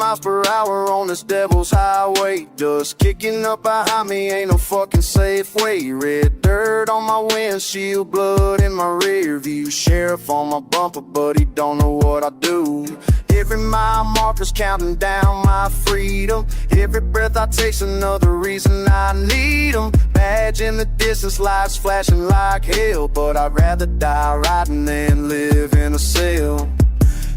miles per hour on this devil's highway. Dust kicking up behind me, ain't no fucking safe way. Red dirt on my windshield, blood in my rear view. Sheriff on my bumper, but he don't know what I do. Every mile marker's counting down my freedom. Every breath I take's another reason I need 'em. Badge in the distance, lights flashing like hell, but I'd rather die riding than live in a cell.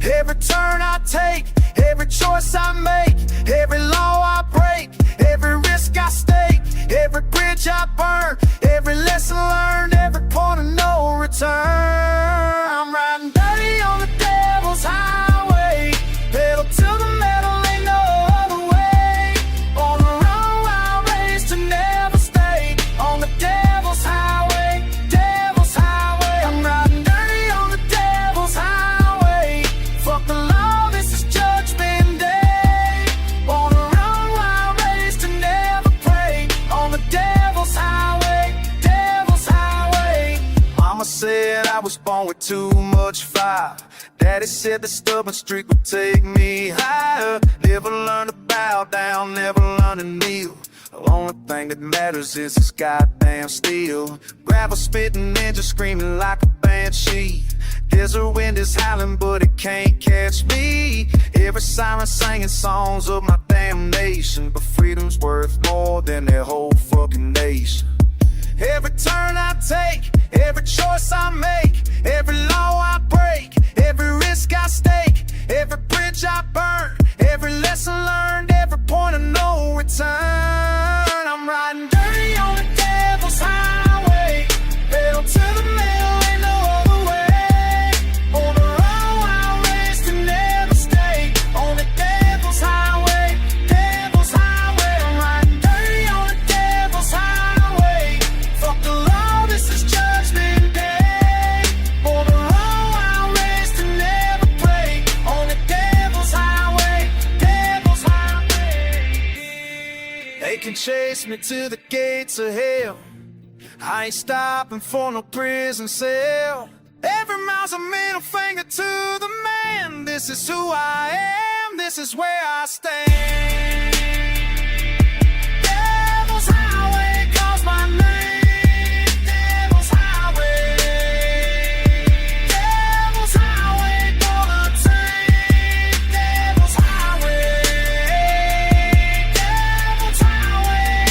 Every turn I take, every choice I make, every law I break, every risk I stake, every bridge I burn, every lesson learned, every point of no return. I'm riding dirty on the devil's highway, pedal to the metal, ain't no other way. On the run, wild race to never stay. On the devil's highway, devil's highway. I'm riding dirty on the devil's highway. Fuck the law, this is judgment day. On the run, wild race to never pray. On the devil's highway, devil's highway. Mama said I was born with too much fire. Daddy said the stubborn streak would take me higher. Never learned to bow down, never learned to kneel. The only thing that matters is this goddamn steel. Gravel spitting engine screaming like a banshee. Desert wind is howling but it can't catch me. Every siren singing songs of my damnation. But freedom's worth more than their whole fucking nation. Every turn I take, every choice I make, every law I break, every risk I stake, every bridge I burn, every lesson learned, every point of no return. I'm riding dirty on the devil's highway, pedal to the metal, ain't no other way. On the run, wild race to never stay. On the devil's highway, devil's highway. I'm riding dirty on the devil's highway. Fuck the law, this is judgment day. On the run, wild race to never pray. On the devil's highway, devil's highway. They can chase me to the gates of hell. I ain't stopping for no prison cell. Every mile's a middle finger to the man. This is who I am, this is where I stand. Devil's highway calls my name. Devil's highway. Devil's highway, gonna take. Devil's highway. Devil's highway.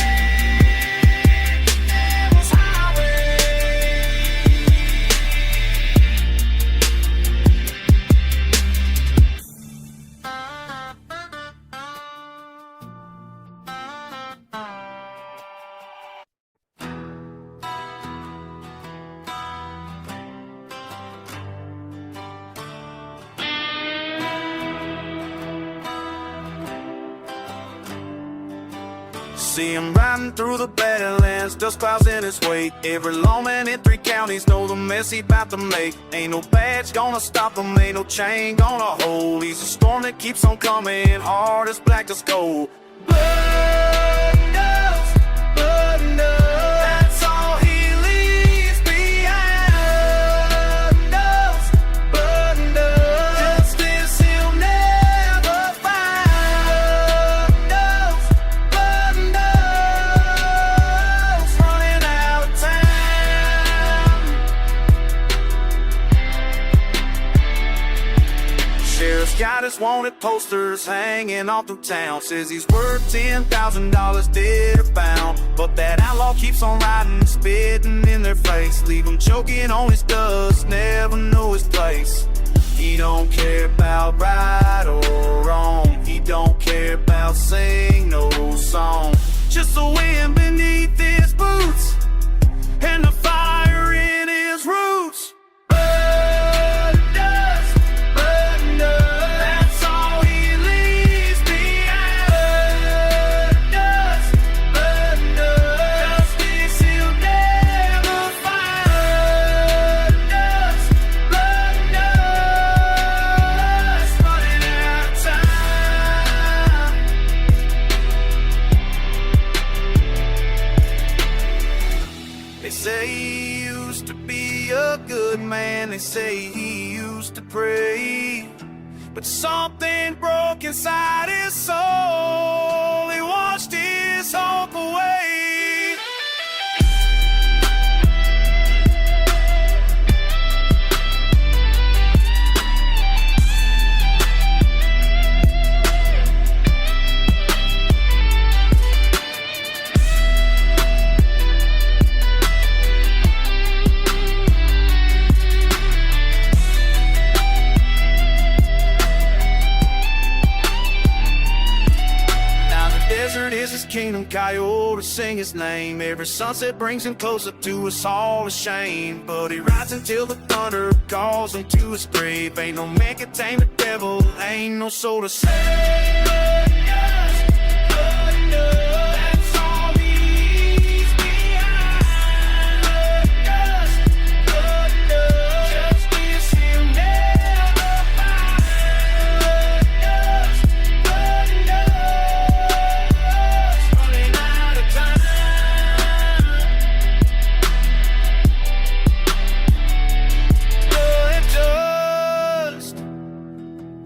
Devil's highway. See him riding through the Badlands, dust clouds in his wake. Every lawman in 3 counties know the mess he bout to make. Ain't no badge gonna stop him, ain't no chain gonna hold. He's a storm that keeps on coming, hard as black as coal. Blood and dust, blood and dust. That's all he leaves behind. Blood and dust, justice he'll never find. Blood and dust, running out of time. Sheriff's got his wanted posters hanging all through town. Says he's worth $10,000 dead or bound. But that outlaw keeps on riding, spitting in their face. Leave him choking on his dust, never know his place. He don't care about right or wrong. He don't care about sing no song. Just the wind beneath his boots and the fire in his roots. Blood and dust, blood and dust. That's all he leaves behind. Blood and dust, justice he'll never find. Blood and dust, running out of time. They say he used to be a good man. They say he used to pray. but something broke inside his soul. He washed his hope away. Is his kingdom, coyotes sing his name. Every sunset brings him closer to us all ashamed. But he rides until the thunder calls him to his grave. Ain't no man can tame the devil, ain't no soul to save. That's all he leaves behind. Justice he'll never find.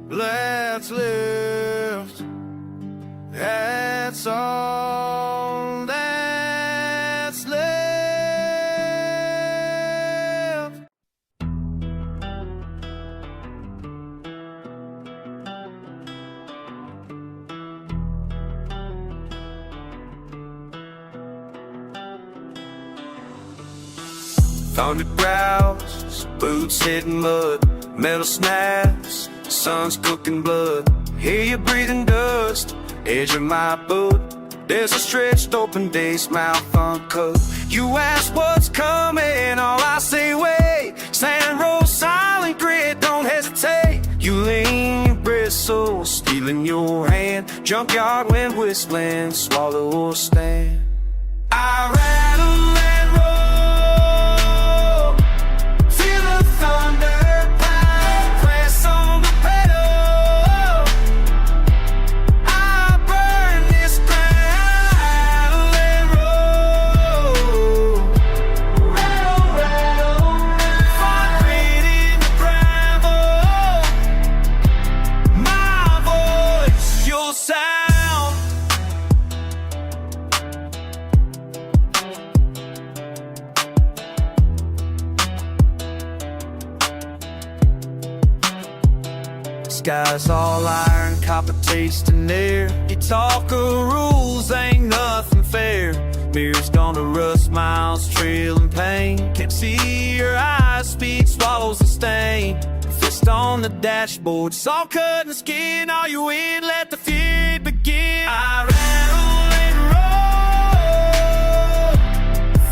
Let's live. That's all that's left. Found it growls, boots hitting mud, metal snaps, sun's cooking blood. Hear you breathing dust, edge of my boot. There's a stretched open day's mouth uncut. You ask what's coming, all I say wait. Sand rolls, silent grit, don't hesitate. You lean your bristle, stealing your hand. Junkyard wind whistling, swallow or stand. I rattle and roll, feel the thunder. Sky's all iron, copper tasting air. You talk of rules, ain't nothing fair. Mirror's gonna rust, miles trailing pain. Can't see your eyes, speed swallows the stain. Fist on the dashboard, it's all cut and skin. All you in, let the feud begin. I rattle and roll,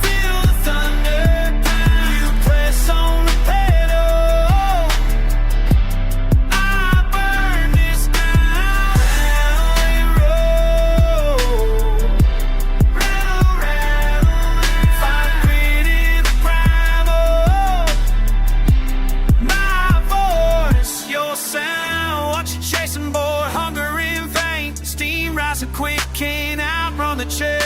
feel the thunder pound. You press on the pedal. Quick, can't outrun the chase.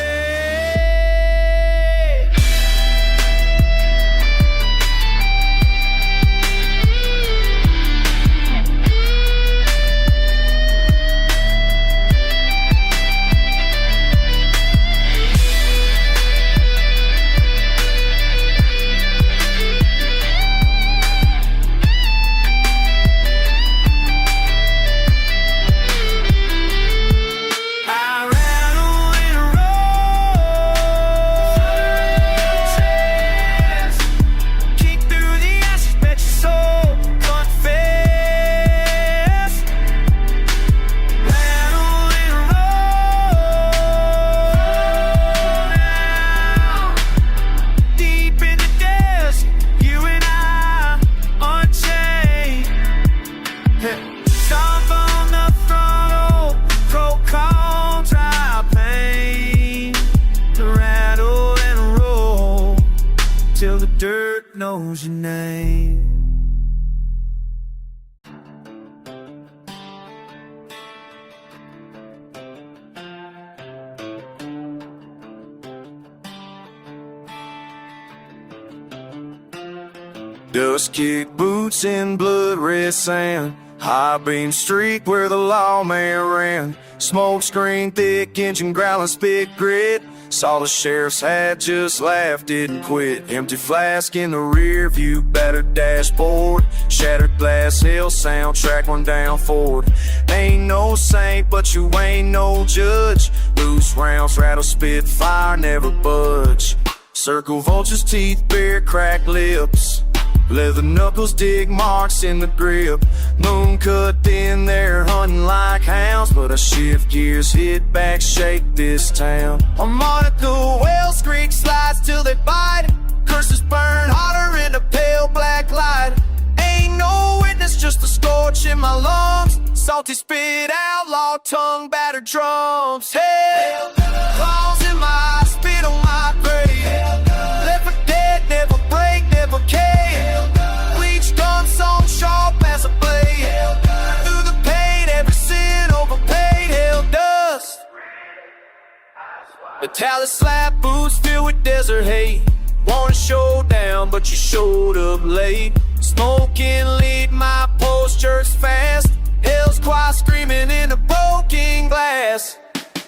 knows your name. Dust-kicked boots in blood-red sand, High beam street where the lawman ran. Smoke screen thick, engine growling, spit grit. Saw the sheriff's hat, just laughed, didn't quit. Empty flask in the rear view, battered dashboard. Shattered glass hill, soundtrack run down forward. Ain't no saint, but you ain't no judge. Loose rounds, rattle, spit, fire, never budge. Circle vultures, teeth bare, cracked lips. Leather knuckles, dig marks in the grip. Moon cut in there, hunting like hounds. But I shift gears, hit back, shake this town. Harmonica, Wells Creek slides till they bite. Curses burn hotter in the pale black light. Ain't no witness, just a scorch in my lungs. Salty spit, outlaw tongue, battered drums. Hell, claws in my eyes, spit on my grave. Left for dead, never break, never cave. Bleach gun, song sharp as a blade. Through the pain, every sin overpaid. Hell dust. Metallic slap boots filled with desert hate. Want a showdown, but you showed up late. Smoking lead, my post-church fast. Hell's quiet, screaming in a broken glass.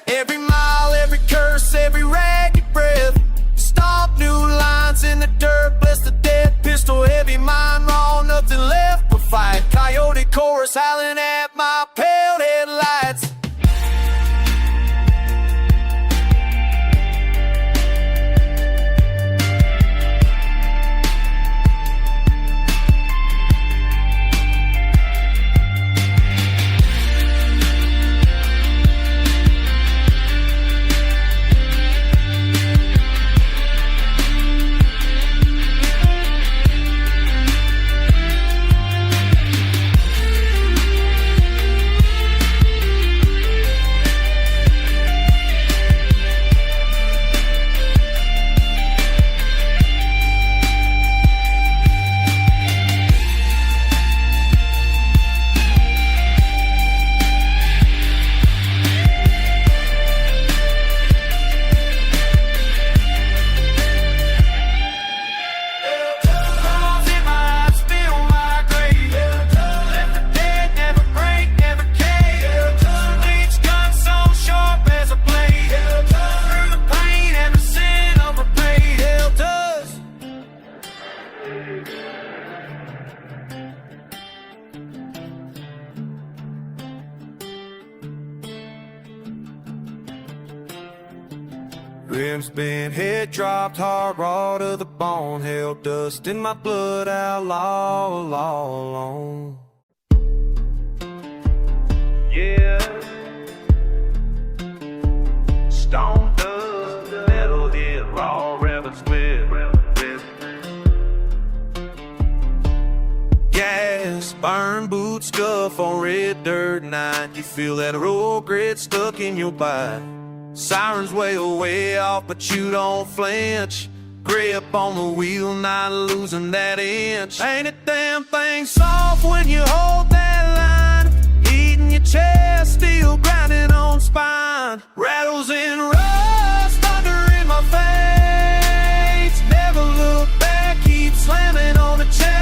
Every mile, every curse, every ragged breath. Stomp new lines in the dirt, bless the dead. Pistol heavy, mind raw, nothing left but fight. Coyote chorus howling at my pale headlights. Rims bent, head dropped, hard raw to the bone. Hell dust in my blood, outlaw, alone. Yeah. Stone dust, metal hit, raw rebels with. Gas, burn boots, scuff on red dirt night. You feel that road grit stuck in your bite. Sirens wail way off, but you don't flinch. Grip on the wheel, not losing that inch. Ain't a damn thing soft when you hold that line. Eating your chest, steel grinding on spine. Rattles and rust, thunder in my face. Never look back, keep slamming on the chest.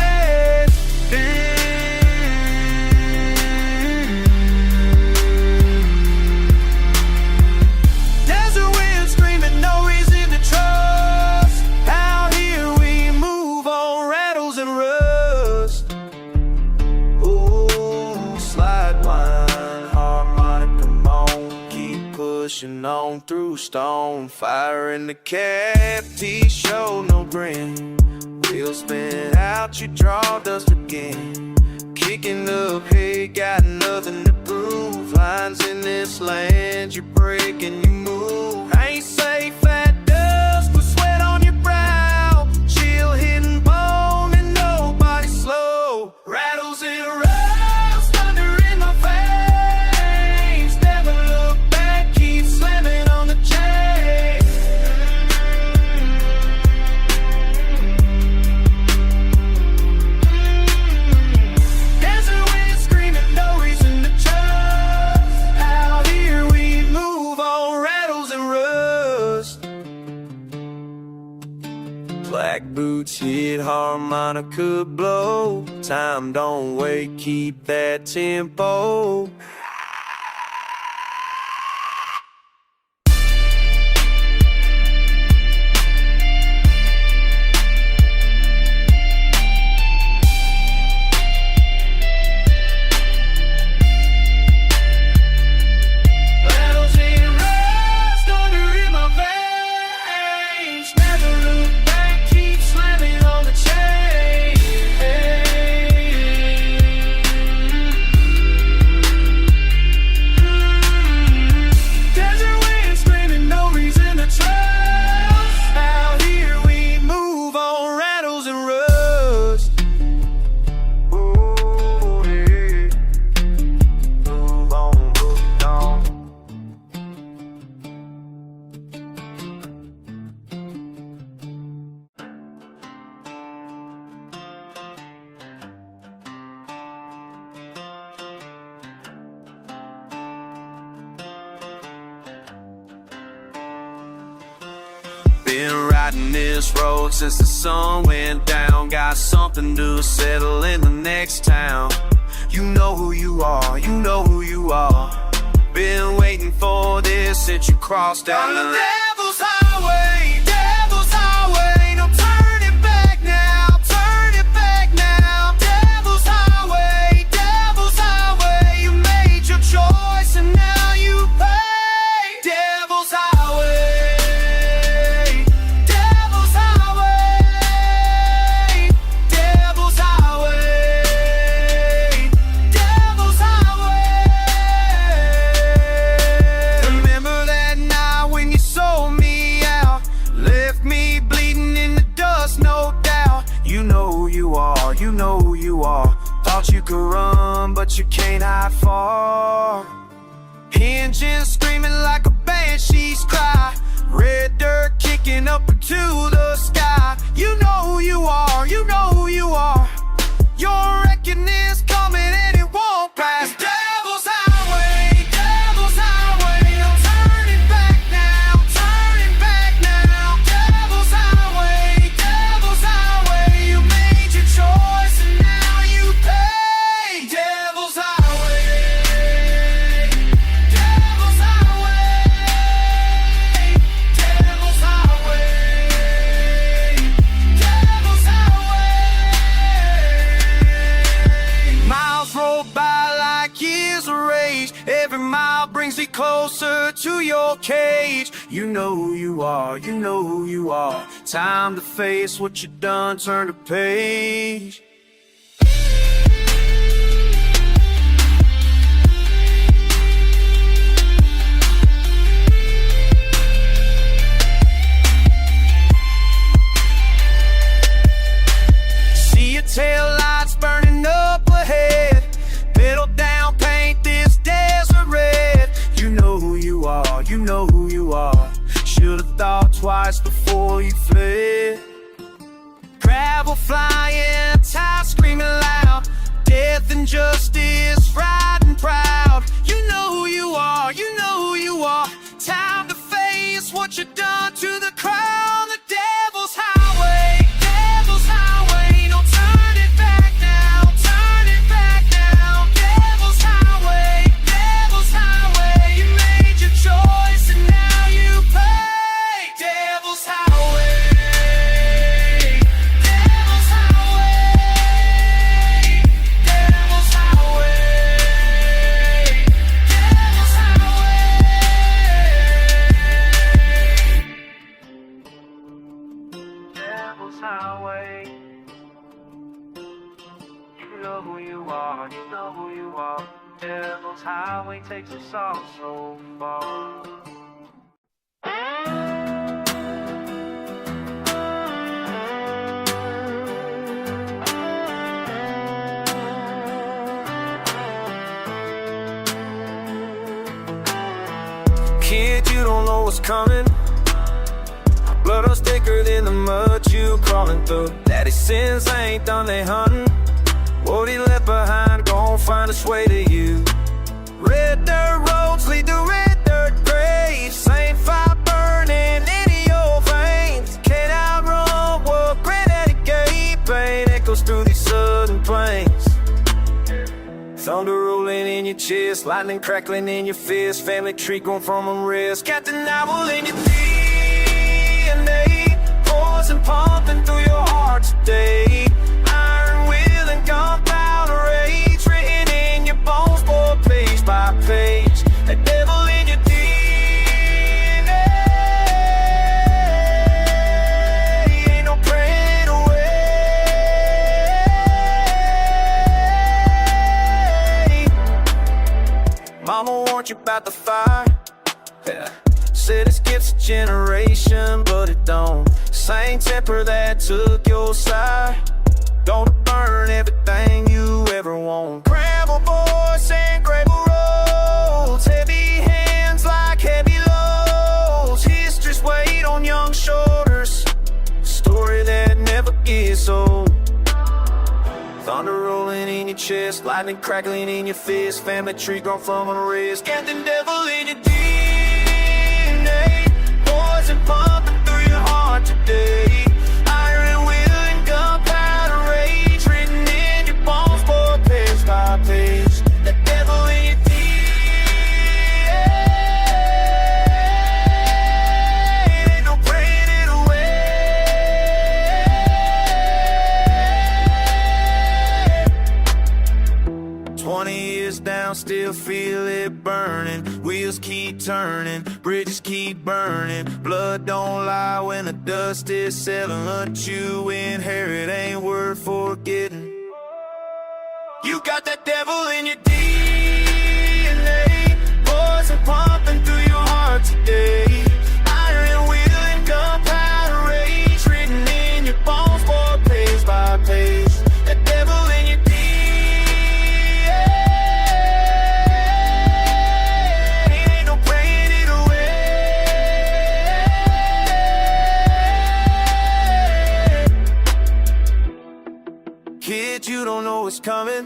Pushing on through stone, fire in the cab, T-show, no grin. Wheels spin out, you draw dust again. Kicking up, hey, got nothing to prove. Lines in this land, you break and you move. Ain't safe at dusk with sweat on your brow. Chill hitting bone and nobody slow. Rattles and rust, thunder in my face. Never look back, keep slamming on the chain. Desert wind screaming, no reason to trust. Out here we move on rattles and rust. black boots hit, harmonica blow. Time don't wait, keep that tempo. Been riding this road since the sun went down. Got something to settle in the next town. You know who you are, you know who you are. Been waiting for this since you crossed down the devil's highway, devil's highway. No turning back now, turn it back now. Devil's highway, devil's highway. You made your choice and now you pay. Devil's highway. You know who you are. Thought you could run, but you can't hide far. Engines screaming like a banshee's cry. Red dirt kicking up into the sky. You know who you are, you know who you are. Your reckoning's coming and it won't pass. Devil's highway, devil's highway. No turning back now, turning back now. Devil's highway, devil's highway. You made your choice and now you pay. Devil's highway, devil's highway, devil's highway, devil's highway. Miles roll by like years of rage. Every mile brings me closer to your cage. You know who you are, you know who you are. Time to face what you done, turn the page. See your tail lights burning up ahead. Pedal down, paint this desert red. You know who you are, you know who you are. Should've thought twice before you fled. Gravel flying, tires screaming loud. Death and justice riding proud. You know who you are, you know who you are. Time to face what you done to the crown. The devil's highway, devil's highway. No turning back now, turn it back now. Devil's highway, devil's highway. You made your choice and now you pay. Devil's highway, devil's highway, devil's highway, devil's highway. Devil's highway. You know who you are, you know who you are. Devil's highway takes us all so far. Kid, you don't know what's coming. Blood was thicker than the mud you crawling through. Daddy sins ain't done they hunting. What he left behind gon' find its way to you. Red dirt roads lead to red dirt graves. Same fire burning in your veins. Can't outrun what your chest, lightning crackling in your fist, family tree growing from a wrist. Got the novel in your DNA, poison pumping through your heart today. Iron will and gunpowder rage, written in your bones, boy, page by page. The devil in your DNA, ain't no praying it away. Mama warned you about the fire, yeah. Said it skips a generation, but it don't. Same temper that took your side, gonna burn everything you ever want. Gravel boys and gravel roads, heavy hands like heavy loads. History's weight on young shoulders, story that never gets old. Thunder rolling in your chest, lightning crackling in your fist, family tree grown from a wrist. Got the devil in your DNA, poison pumping through your heart today. Iron will and gunpowder rage, written in your bones, boy, page by page. The devil in your DNA, ain't no praying it away. 20 years down, still feel it burning. Wheels keep turning, bridges keep burning. Blood don't lie when the dust is settling. What you inherit ain't worth forgetting. You got that devil in your DNA, poison pumping through your heart today. Iron will and gunpowder rage, written in your bones, boy, page by page. That devil in your kid, you don't know what's coming,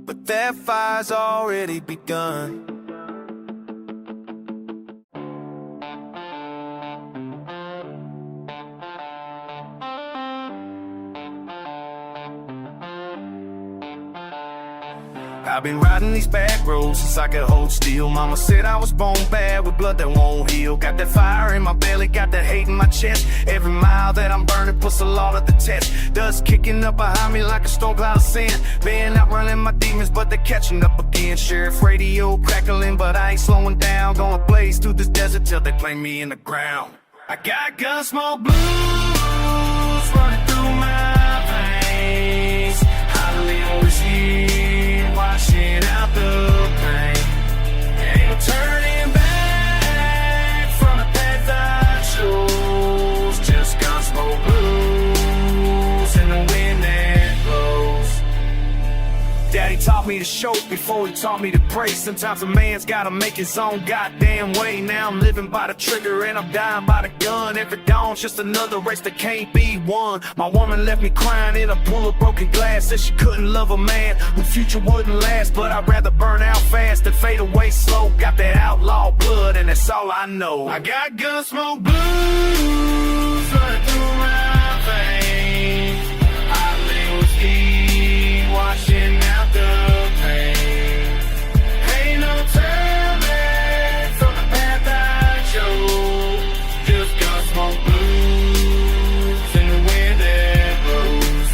but that fire's already begun. I've been riding these back roads since I could hold steel. Mama said I was born bad with blood that won't heal. Got that fire in my belly, got that hate in my chest. Every mile that I'm burning puts the law to the test. Dust kicking up behind me like a storm cloud of sand. Been outrunning my demons, but they're catching up again. Sheriff radio crackling, but I ain't slowing down. Gonna blaze through this desert till they play me in the ground. I got gun smoke blues running through my veins. Hallelujah, whiskey washing out the pain. Ain't no turning back from the path I chose. Just gun smoke blues and the wind that blows. Daddy taught me to choke before he taught me to pray. Sometimes a man's gotta make his own goddamn way. Now I'm living by the trigger and I'm dying by the gun. Every dawn's just another race that can't be won. My woman left me crying in a pool of broken glass. Said she couldn't love a man whose future wouldn't last. But I'd rather burn out fast than fade away slow. Got that outlaw blood and that's all I know. I got gun smoke blues running through my veins. I lay whiskey washing out the pain. Ain't no turn back from the path I chose. Just gun smoke blues and the wind that blows.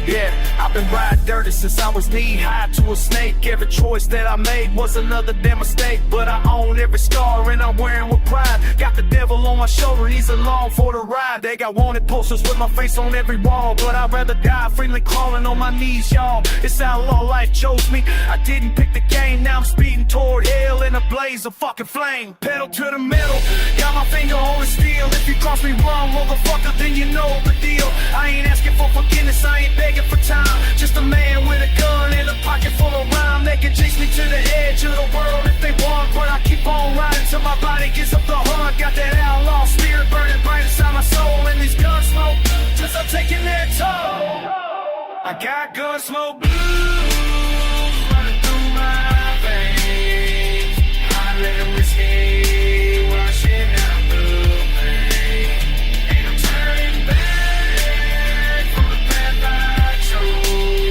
Yeah, I've been riding dirty since I was knee-high to a snake. Every choice that I made was another damn mistake. But I own every scar and I'm wearing with pride. Got the devil on my shoulder, he's along for the ride. They got wanted posters with my face on every wall. But I'd rather die freely crawling on my knees, y'all. It's outlaw life chose me, I didn't pick the game. Now I'm speeding toward hell in a blaze of fucking flame. Pedal to the metal, got my finger on the steel. If you cross me wrong, motherfucker, then you know the deal. I ain't asking for forgiveness, I ain't begging for time. Just a man with a gun and a pocket full of rhyme. They can chase me to the edge of the world if they want, but I keep on riding till my body gets up the hunt. Got that outlaw spirit burning bright inside my soul, and these gun smoke just I'm taking their toll. I got gun smoke blues running through my veins. I let whiskey washing out the pain. Ain't no turning back from the path I chose.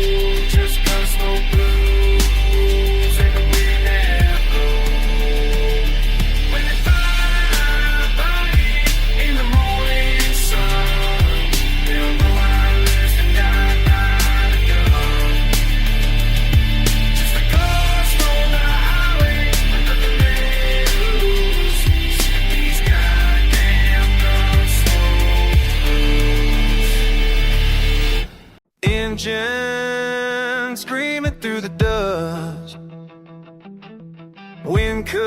Wind cuts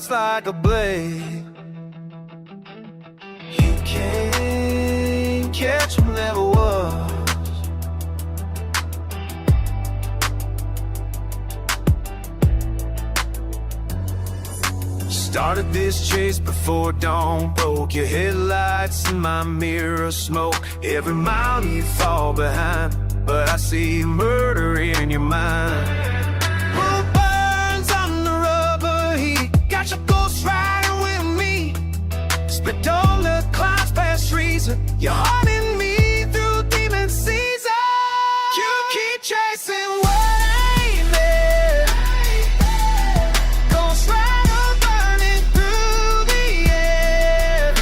like a blade. You can't catch them, never was. Started this chase before dawn broke. Your headlights in my mirror smoke. Every mile you fall behind, but I see murder in your mind. Well, burns on the rubber heat. Got your ghost riding with me. Split all the clouds past reason. You're haunting me through demon season. You keep chasing what ain't there. Ghost rider burning through the air.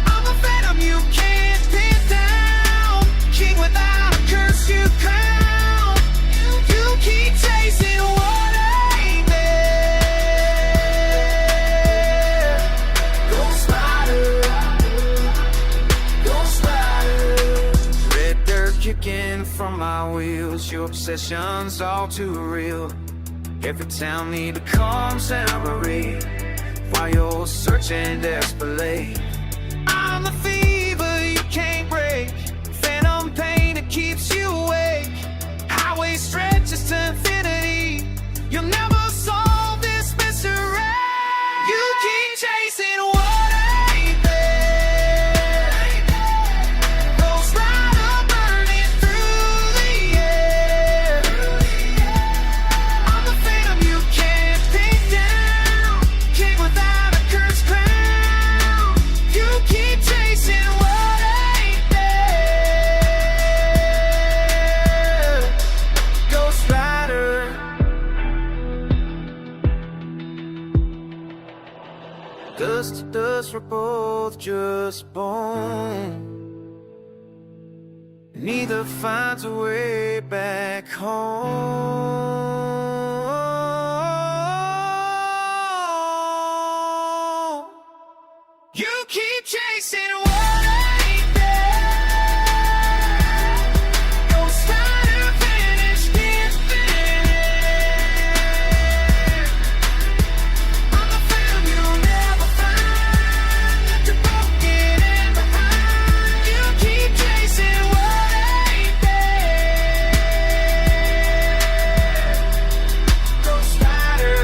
I'm a phantom you can't pin down. King without a curse you crown. You keep chasing what ain't there. Ghost rider, ghost rider. Red dirt kicking from my wheels. Your obsession's all too real. Every town need a calm separate while you're searching desperately. I'm the fever you can't break. Phantom pain that keeps you awake. Highway stretches to infinity. You'll never solve this mystery. You keep chasing what ain't there. Ghost rider burning through the air. I'm the phantom you can't pin down. King without a curse crown. You keep chasing what ain't there. Ghost rider. Dust to dust, we're both just bone. Neither finds a way back home. You keep chasing what ain't there. Ghost rider vanished in thin air. I'm the phantom you'll never find. You're broken and behind. You keep chasing what ain't there. Ghost rider,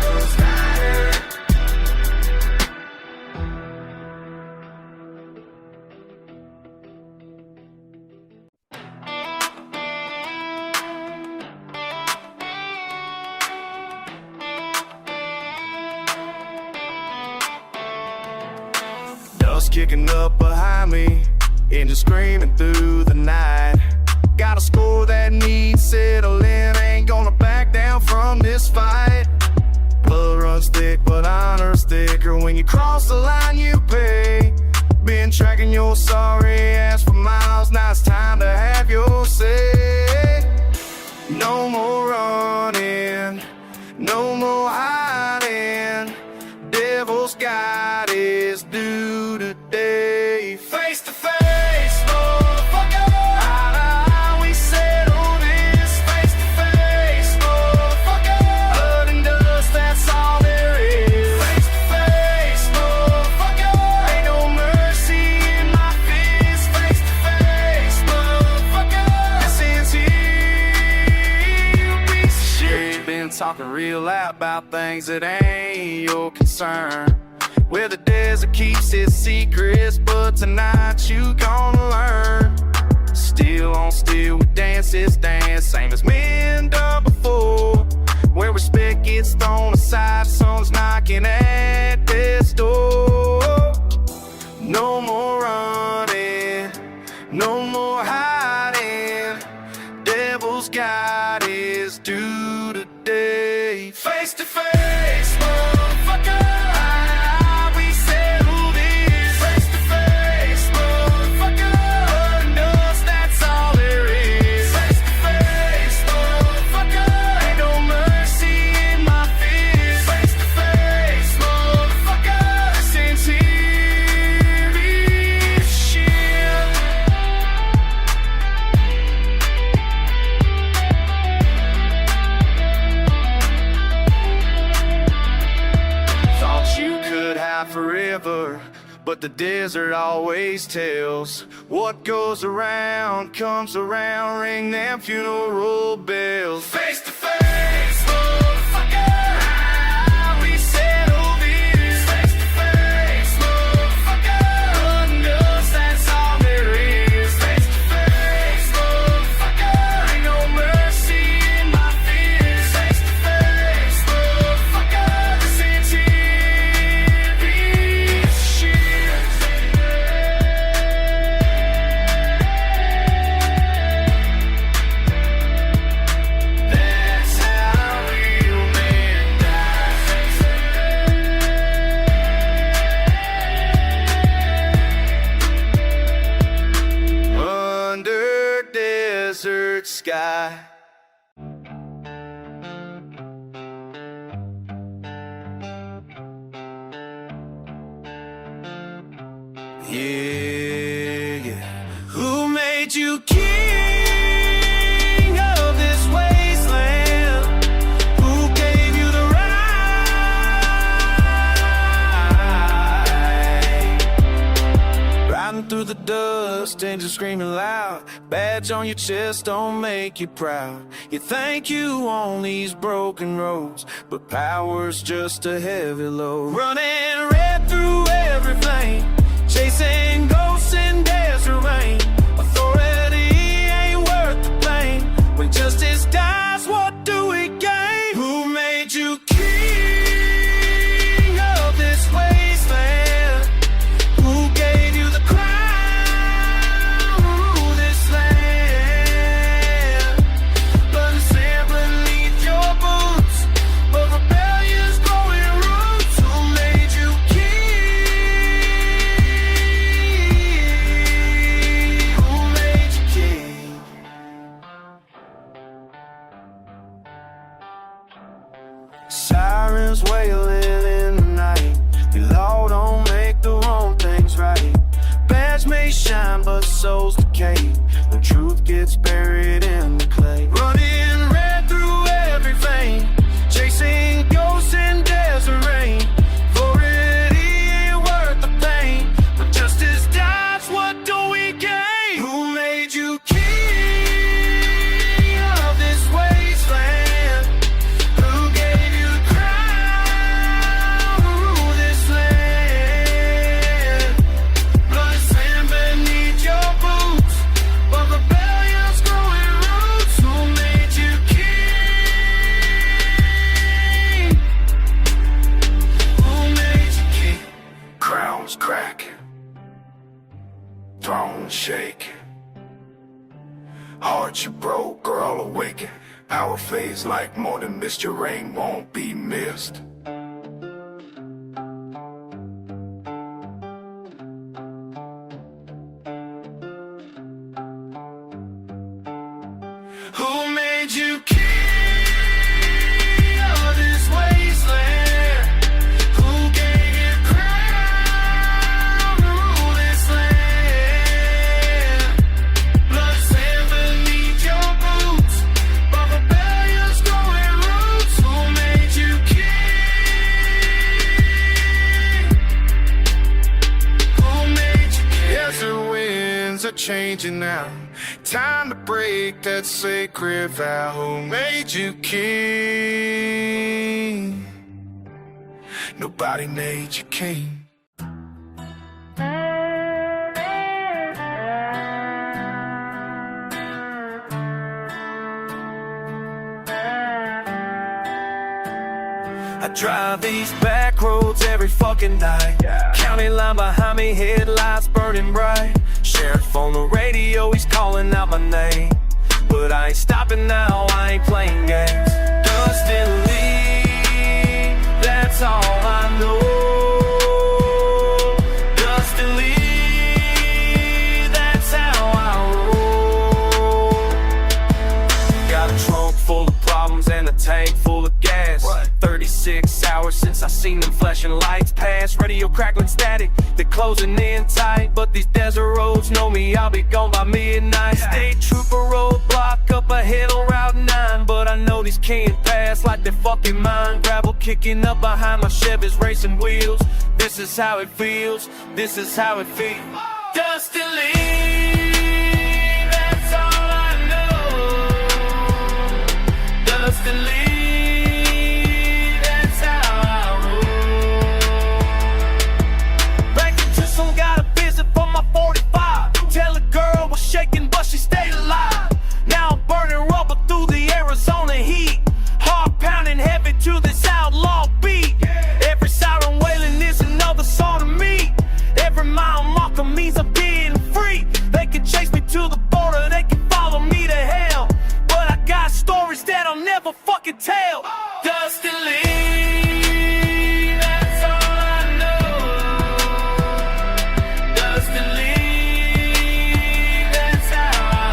ghost rider. Dust kicking up behind me, engine screaming through the night. Got a score that needs settling, ain't gonna back down from this fight. Blood runs thick, but honor's thicker. When you cross the line, you pay. Been tracking your sorry ass for miles, now it's time to have your say. No more running, no more hiding. Devil's got his due today. Face to face, motherfucker. Eye to eye, we settle this. Face to face, motherfucker. Blood and dust, that's all there is. Face to face, motherfucker. Ain't no mercy in my fist. Face to face, motherfucker. This ends here, you piece of shit. Been talking real loud about things that ain't your concern. Where the desert keeps its secrets, but tonight you gonna learn. Still on still, we dance this dance, same as men done before. Where respect gets thrown aside, someone's knocking at this door. No more running, no more hiding. Devil's got his due today. Face to face, motherfucker. war, but the desert always tells. What goes around comes around, ring them funeral bells. Face to face, motherfucker, how we settle this. Face to face, motherfucker, nothing else, that's all there is. Face to face, motherfucker, ain't no mercy in my fears. Face to face, motherfucker, this ain't piece of shit. That's how real men die. Under desert sky. Yeah. Who made you king of this wasteland? Who gave you the right? Riding through the dust, angels screaming loud. Badge on your chest don't make you proud. You think you own these broken roads, but power's just a heavy load. Running red through every flame, chasing ghosts in desert rain. Authority ain't worth the pain. When justice dies, what do we gain? Who made you king of this wasteland? Who gave you the crown? Rule this land. Blood and sand beneath your boots, but rebellion's growing roots. Who made you king? Who made you king? Sirens wailing in the night. Your law don't make the wrong things right. Badge may shine, but souls decay. The truth gets buried in the clay. Running red through every vein, chasing ghosts in desert rain. Authority ain't worth the pain. When justice dies, what do we gain? Who made you king of this wasteland? Who gave you the crown? Rule this land. Blood and sand beneath your boots, but rebellion's growing roots. Who made you king? Who made you king? Crowns crack, thrones shake. Heart you broke, girl awaken. Power fades like morning mist. Your rain won't be missed. Who made you king of this wasteland? Who gave you crown to rule this land? Blood sand beneath your boots, but rebellion's growing roots. Who made you king? Who made you king? Desert winds are changing now. Time to break that sacred vow. Who made you king? Nobody made you king. I drive these back roads every fucking night. County line behind me, headlights burning bright. Sheriff on the radio, he's calling out my name. But I ain't stopping now, I ain't playing games. Dust and leave, that's all I know. Dust and leave, that's how I roll. Got a trunk full of problems and a tank full of gas. 36 hours since I seen them flashing lights pass. Radio crackling static, they're closing in tight. But these desert roads know me, I'll be gone by midnight. State trooper roadblock up ahead on Route 9. But I know these can't pass like they're fucking mine. Gravel kicking up behind my Chevy's racing wheels. This is how it feels, this is how it feels. Dusty Lee, that's all I know. Dusty Lee, that's how I roll. Back into some got a visit from my 45. Tell a girl was shaking but she stayed alive. Now I'm burning rubber through the Arizona heat. Heart pounding heavy to this outlaw beat. Every siren wailing is another song to me. Every mile marker means I'm being free. They can chase me to the border, they can follow me to hell, but I got stories that I'll never fucking tell. Dusty Lee, that's all I know. Dusty Lee, that's how I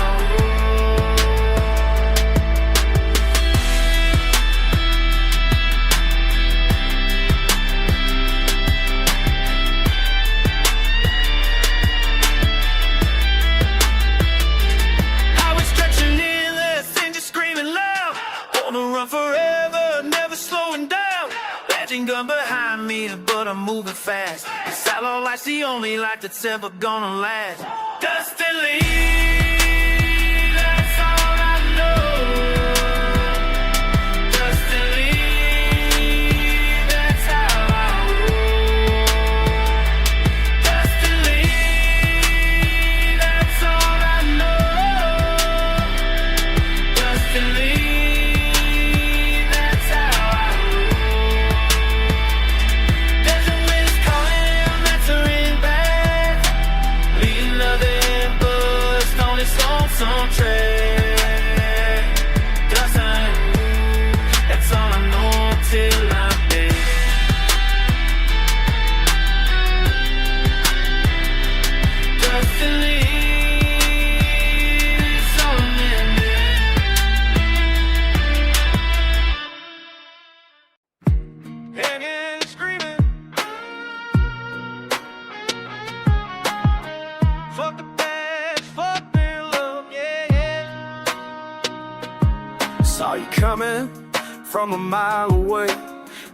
gun behind me, but I'm moving fast. This outlaw life's the only life that's ever gonna last. Dusty Lee, that's all I know. Dusty Lee, that's how I roll. Dusty Lee, that's all I know. Dusty Lee, that's how I roll. Some track, that's all I know till I'm dead. Dusty Lee's on the hanging, screaming. Fuck the past, fuck the saw you coming from a mile away.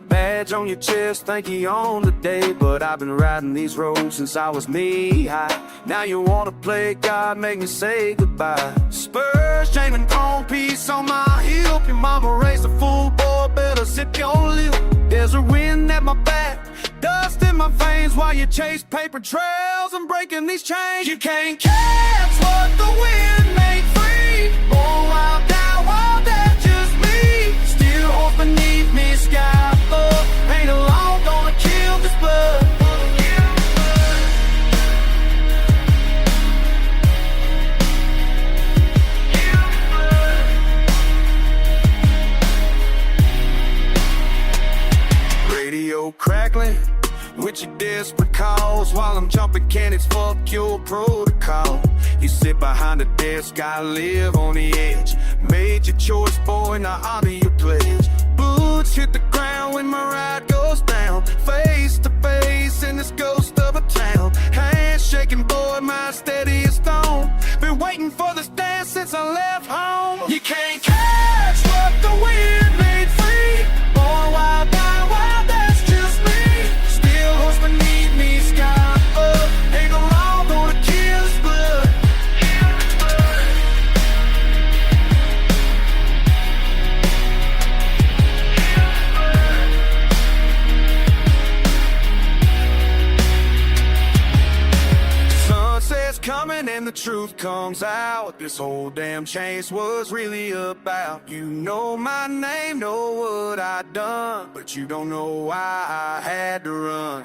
Badge on your chest, think you own the day. But I've been riding these roads since I was knee-high. Now you wanna play God, make me say goodbye. Spurs, chain and chrome piece on my hip. Your mama raised a fool, boy, better sip your lip. There's a wind at my back, dust in my veins, while you chase paper trails and breaking these chains. You can't catch what the wind made free. Oh, wild down, wild down. Beneath me, sky above. Ain't alone, gonna kill this blood. Radio crackling with your desperate calls, while I'm jumping cannons, fuck your protocol. You sit behind the desk, I live on the edge. Made your choice, boy, now honor your pledge. Boots hit the ground when my ride goes down. Face to face in this ghost of a town. Hands shaking, boy, my steadiest stone. Been waiting for this dance since I left home. You can't catch what the wind made free. Boy, wild down, wild, that's just me. Still horse beneath me, sky up. Ain't no law gonna kill this blood. Coming and the truth comes out. This whole damn chase was really about. You know my name, know what I done, but you don't know why I had to run.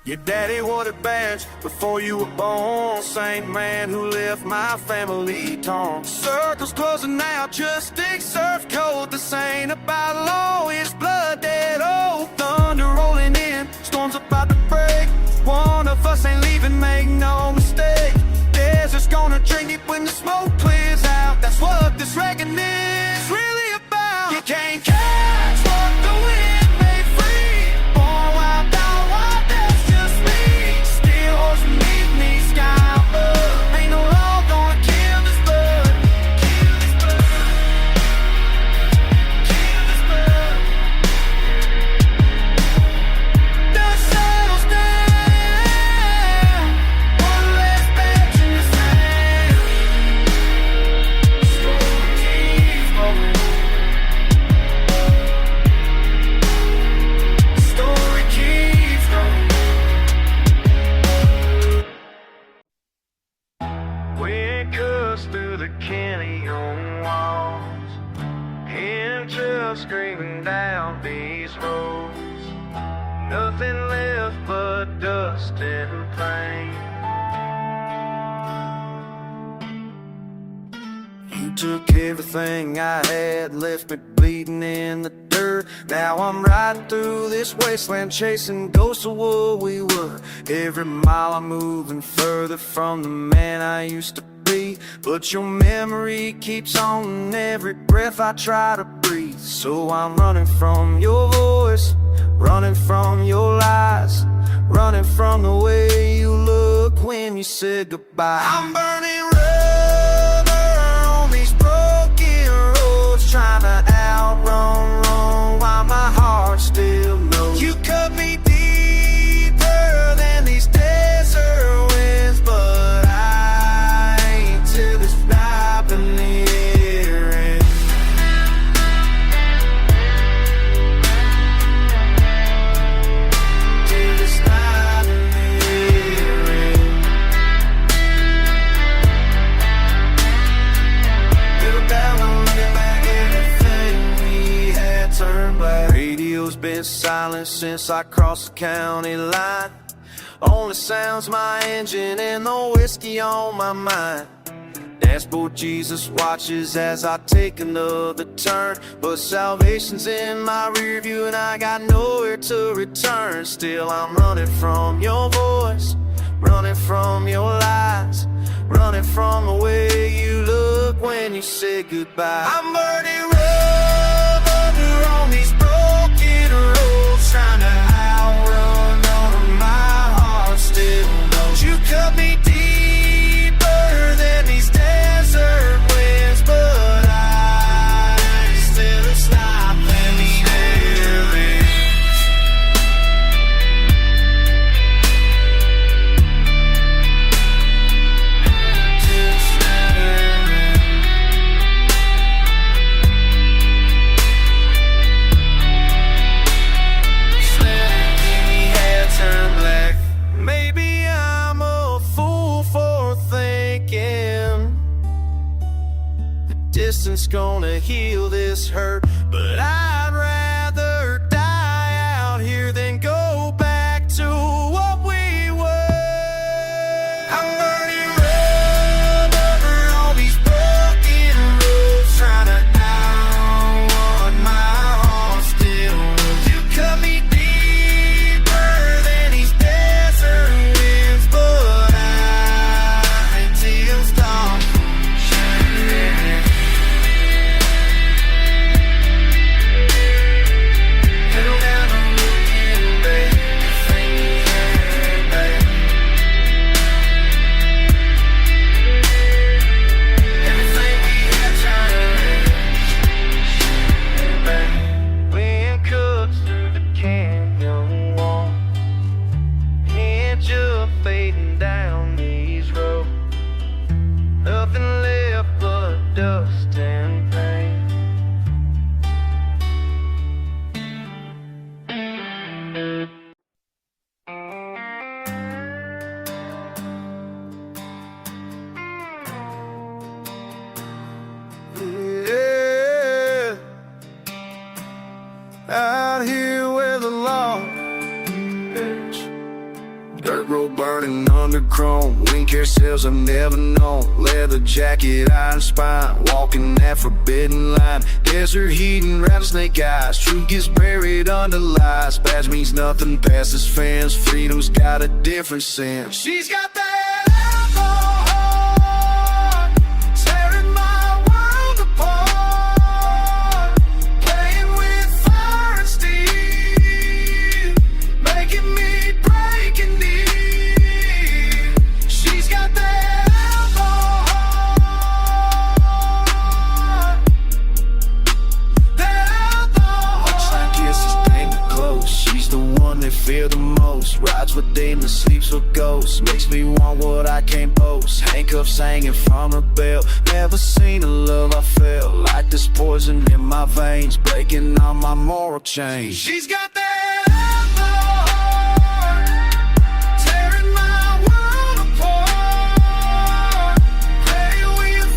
Your daddy wore the badge before you were born. Same man who left my family torn. Circles closing out, just stick surf code. This ain't about law, it's blood dead old. Thunder rolling in, storms about to break. One of us ain't leaving, make no mistake. There's just gonna drink it when the smoke clears out. That's what this reckoning is really about. You can't catch what the wind made free. Born wild down, wild, that's just me. Still horse beneath me, sky above. Ain't no law gonna kill this blood. Kill this blood. cuts through the canyon walls, and just screaming down these roads. Nothing left but dust and pain. You took everything I had, left me bleeding in the dirt. Now I'm riding through this wasteland, chasing ghosts of what we were. Every mile I'm moving further from the man I used to be, but your memory keeps on every breath I try to breathe. So I'm running from your voice, running from your lies, running from the way you look when you said goodbye. I'm burning rubber on these broken roads, trying to outrun wrong while my heart still knows. You cut me deeper than these desert winds, but I ain't till it's not near it. Till it's not near it. Little down, I'm looking back, everything we had turned black. Radio's been silent since I crossed the county line. Only sounds my engine and the whiskey on my mind. Dashboard Jesus watches as I take another turn, but salvation's in my rear view and I got nowhere to return. Still I'm running from your voice, running from your lies, running from the way you look when you say goodbye. I'm burning rubber on these broken roads, trying to outrun all of my heart still knows. You cut me deeper than these desert winds, but I still stop and stare it. Till staring. Staring, we had turned black. Maybe I'm a fool for thinking the distance gonna heal this hurt, but I'd rather die out here than go back to what we were. I'm burning rubber on these broken roads, trying to outrun my heart still knows. You cut me deeper than these desert winds, but I till stop shining. Little down, I'm looking back, things ain't bad. Everything we had turned back. Wind cuts through the canyon wall, and just fading down these roads. Nothing left but dust and pain. Yeah, out here where the law is. Dirt road burning under chrome, wing care sales I've never known. Leather jacket, iron spine, walking that forbidden line. Desert heat and rattlesnake eyes, truth gets buried under lies. Badge means nothing past his fans, freedom's got a different sense. She's got that outlaw heart, tearing my world apart, playing with fire and steel, making me break and kneel. She's got that outlaw heart, that outlaw heart. Looks like it's his name to close. She's the one they fear the most. Rides with demons, sleeps with ghosts, makes me want what I can't boast. Handcuffs hanging from her belt, never seen a love I felt like this. Poison in my veins, breaking all my moral chains. She's got that outlaw heart, tearing my world apart, playing with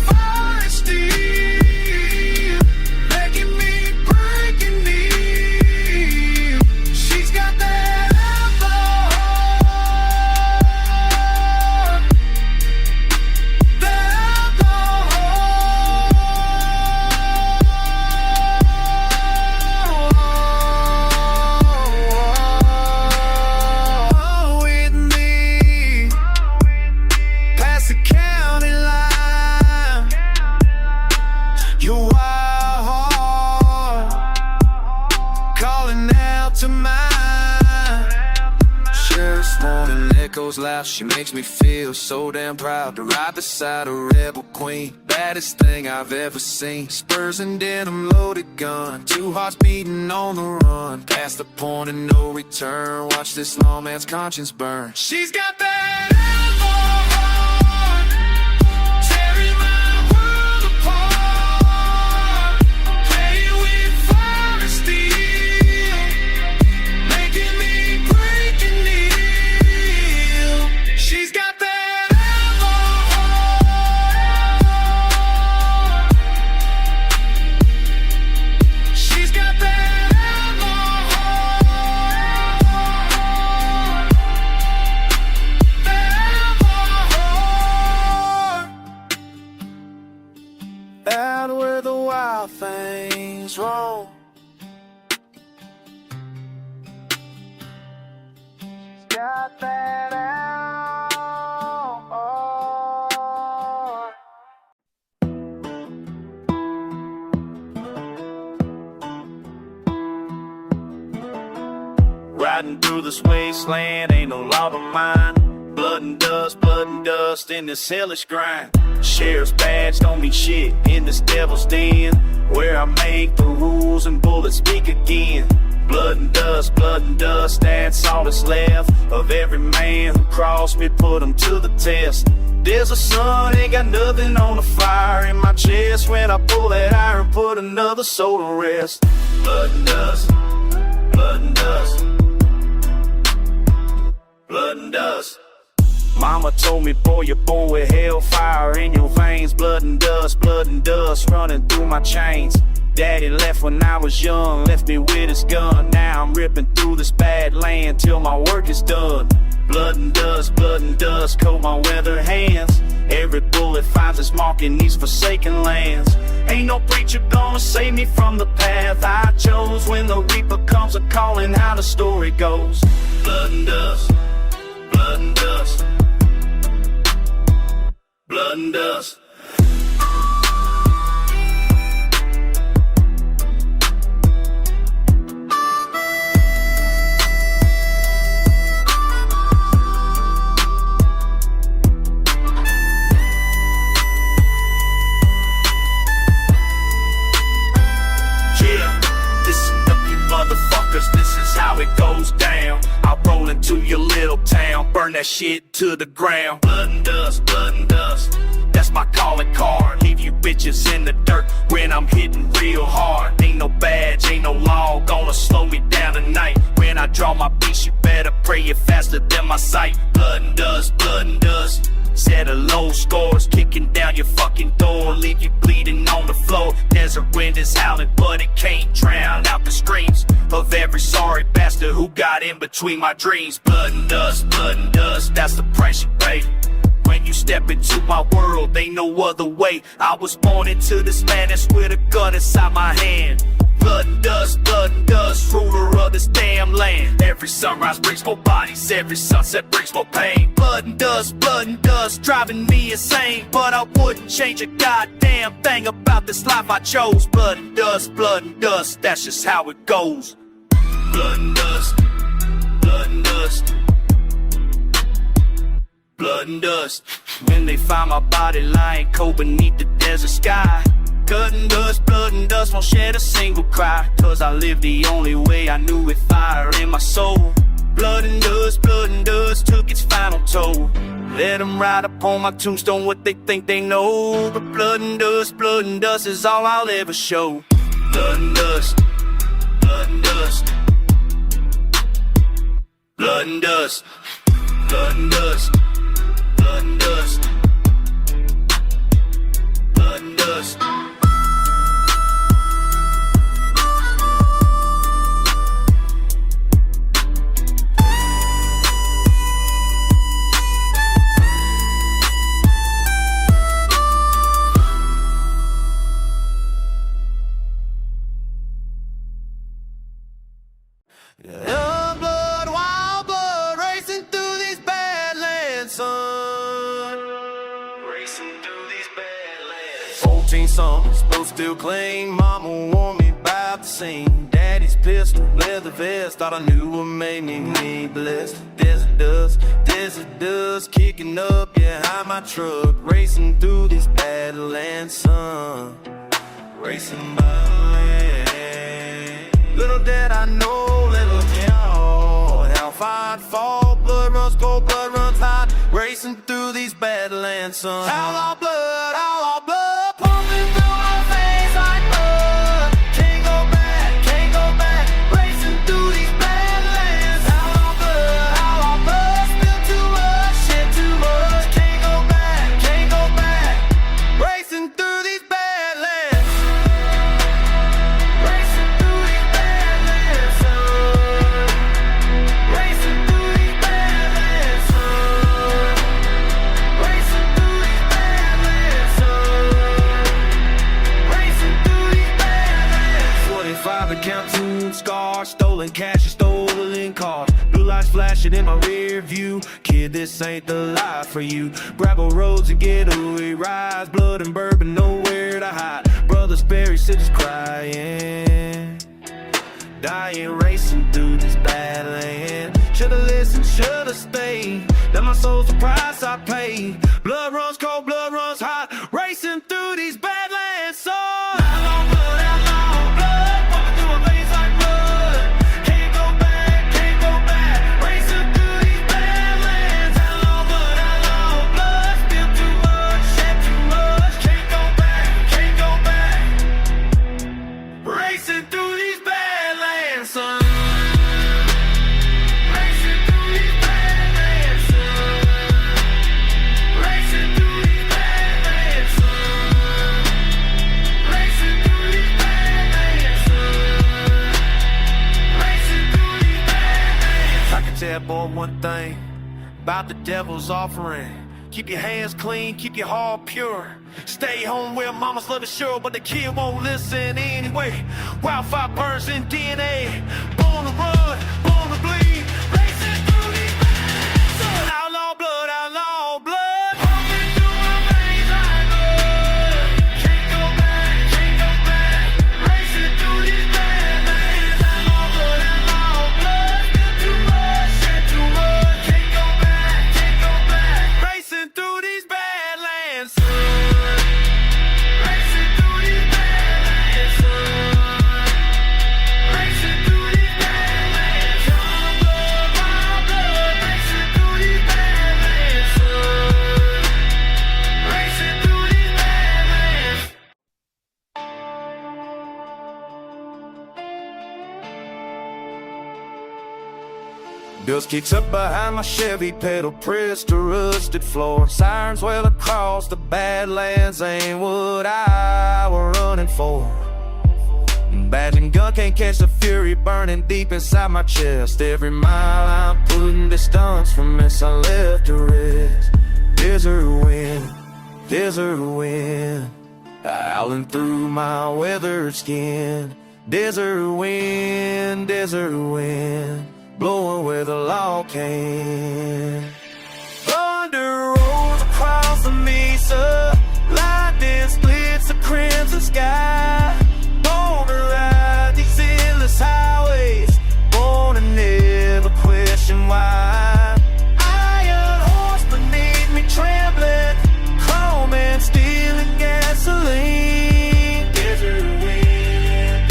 those laughs, she makes me feel so damn proud to ride beside a rebel queen. Baddest thing I've ever seen. Spurs and denim, loaded gun, two hearts beating on the run. Past the point of no return, watch this lawman's conscience burn. She's got that outlaw heart, tearing my world apart, playing with fire and steel, making me break and kneel. She's got that outlaw heart. She's got that outlaw heart. Out where the wild things roam, got that outlaw. Riding through this wasteland, ain't no law but mine. Blood and dust in this hellish grind. Sheriff's badge don't mean shit in this devil's den, where I make the rules and bullets speak again. Blood and dust, that's all that's left of every man who crossed me, put them to the test. There's a sun, ain't got nothing on the fire in my chest. When I pull that iron, put another soul to rest. Blood and dust, blood and dust, blood and dust. Mama told me, boy, you're born with hellfire in your veins. Blood and dust running through my chains. Daddy left when I was young, left me with his gun. Now I'm ripping through this bad land till my work is done. Blood and dust, coat my weathered hands. Every bullet finds its mark in these forsaken lands. Ain't no preacher gonna save me from the path I chose. When the reaper comes a-calling, how the story goes. Blood and dust, blood and dust, blood and dust. This is how it goes down. I'll roll into your little town, burn that shit to the ground. Blood and dust, that's my calling card. Leave you bitches in the dirt when I'm hitting real hard. Ain't no badge, ain't no law gonna slow me down tonight. When I draw my beats, you better pray it faster than my sight. Blood and dust, set a low scores, kicking down your fucking door, leave you bleeding on the floor. Desert wind is howling, but it can't drown out the screams of every sorry bastard who got in between my dreams. Blood and dust, that's the price you pay. When you step into my world, ain't no other way. I was born into this madness with a gun inside my hand. Blood and dust, ruler of this damn land. Every sunrise brings more bodies, every sunset brings more pain. Blood and dust, driving me insane. But I wouldn't change a goddamn thing about this life I chose. Blood and dust, that's just how it goes. Blood and dust, blood and dust, blood and dust. When they find my body lying cold beneath the desert sky, blood and dust won't shed a single cry. Cause I lived the only way I knew, with fire in my soul. Blood and dust took its final toll. Let them write upon my tombstone what they think they know. But blood and dust is all I'll ever show. Blood and dust, blood and dust, blood and dust, blood and dust, blood and dust, blood and dust. Young blood, wild blood, racing through these badlands, son. Racing through these badlands. 14 something, still clean. Mama warned me about about the scene. Daddy's pistol, leather vest, thought I knew what made me blessed. Desert dust, kicking up behind my truck, racing through this badlands, sun. Racing by land. Little did I know, little did I know, how far I'd fall. Blood runs cold, blood runs hot, racing through these badlands, son. Outlaw blood, pumping through my veins like blood. Can't go back, racing through these badlands. Outlaw blood, spill too much, shit too much. Can't go back, racing through these badlands. Racing through these badlands, son. Racing through these badlands, son. Racing through these badlands, son. Racing through these badlands. 45 and counting scars, stolen cash and stolen cars. Blue lights flashing in my rear view. Kid, this ain't the life for you. Gravel roads and getaway rides, blood and bourbon, nowhere to hide. Brothers buried, sisters crying, dying, racing through this bad land. Should've listened, should've stayed. That my soul's the price I paid. Blood runs cold, blood runs hot, racing through these badlands, son. Outlaw blood, pumping through my veins like blood. Can't go back, racing through these badlands. Outlaw blood, spill too much, shed too much. Can't go back, racing through these badlands, son. Racing through these badlands, son. Racing through these badlands, son. Racing through these badlands, son. Racing through these badlands. I can tell, boy, one thing about the devil's offering: keep your hands clean, keep your heart pure. Stay home where mama's love is sure, but the kid won't listen anyway. Wildfire burns in DNA. Born to run, born to bleed. Racing through these veins. Outlaw blood, pumping through my veins like blood. Can't go back, racing through these badlands. Outlaw blood, spill too much, shed too much. Can't go back, racing through these badlands. Racing through these badlands, racing through these badlands. Young blood, wild blood, racing through these badlands, racing through these badlands. Dust kicks up behind my Chevy, pedal pressed to rusted floor. Sirens wail across the badlands, ain't what I were running for. Badge and gun can't catch the fury burning deep inside my chest. Every mile I'm putting distance from this I left to rest. Desert wind, howling through my weathered skin. Desert wind, blowing where the law can. Thunder rolls across the mesa, lightning splits the crimson sky. Born to ride these endless highways, born to never question why. Iron horse beneath me trembling, chrome and steel and gasoline. Desert wind,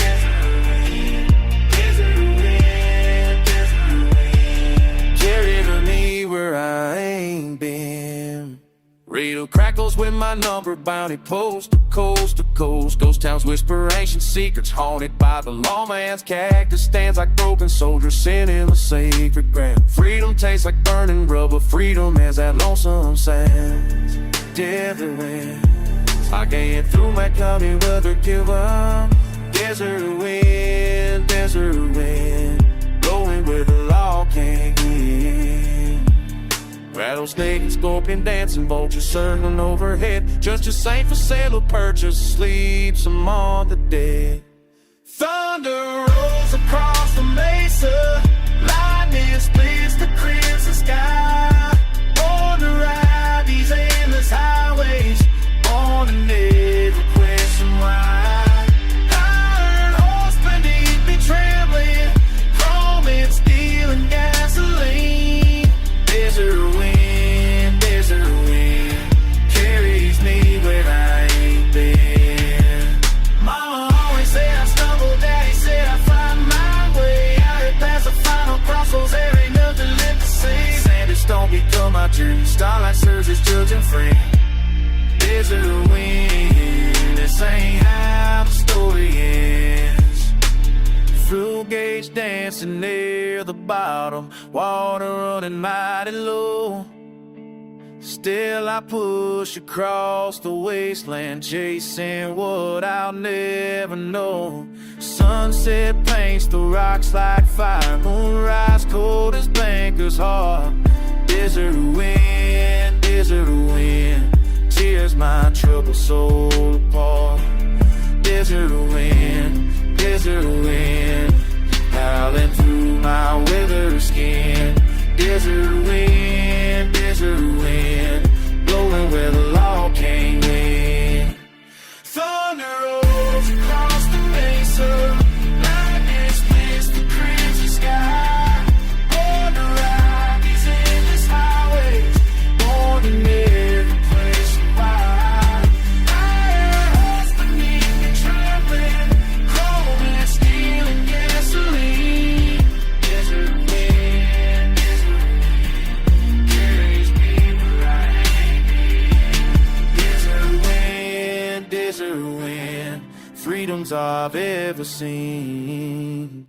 carrying me where I ain't been. Radio crackles with my number, bounty post to coast to coast. Ghost towns whisper ancient secrets, haunted by the lawman's cactus. Stands like broken soldiers sitting in the sacred ground. Freedom tastes like burning rubber, freedom has that lonesome sound. Desert wind, I can't get through my cloudy weather, give up. Desert wind, blowing where the law can't get. Rattlesnake and scorpion dancing, vultures circling overhead. Just a saint for sale or purchase, sleeps among the dead. Thunder rolls across the mesa, lightning splits the crimson sky. Born to ride these endless highways, born to never question why. Iron horse Roger, starlight serves as judge and friend. Desert wind, this ain't how the story ends. Fruit gauge dancing near the bottom, water running mighty low. Still I push across the wasteland, chasing what I'll never know. Sunset paints the rocks like fire, moonrise cold as banker's heart. Desert wind, tears my troubled soul apart. Desert wind, howling through my withered skin. Desert wind, blowing where the law can't win. Thunder rolls across the mesa, lightning splits the crimson sky. On the ride, these endless highways, ordinary place to ride. Iron hearts beneath me trembling, chrome and steel and gasoline. Desert wind, carries me where I ain't been. Desert wind, freedoms I've ever seen.